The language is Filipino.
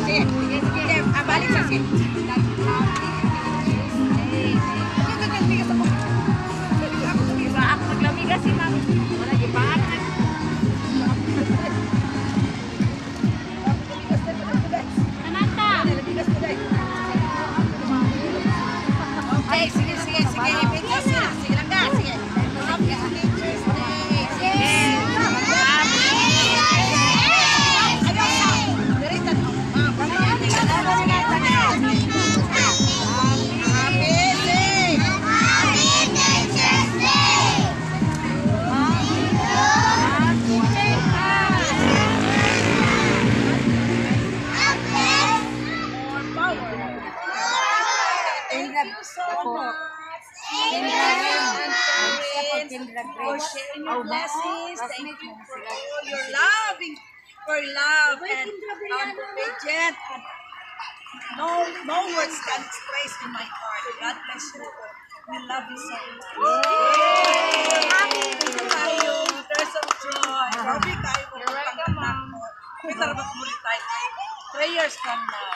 Sige, sige, sige. Balik sa sige. Ako maglamiga si Mami. Wala, di ba? Okay, sige, sige, sige. Sige lang ka, sige. Happy Teacher's Day. Sige. Thank you so much. For sharing your blessings. Thank you for all your loving, for love and patient. No words can express in my heart. God bless you. We love you so much. Tayo, there's some joy. Grabe kayo. You're welcome, Mom. May tarabak mo rin tayo. 3 years from now.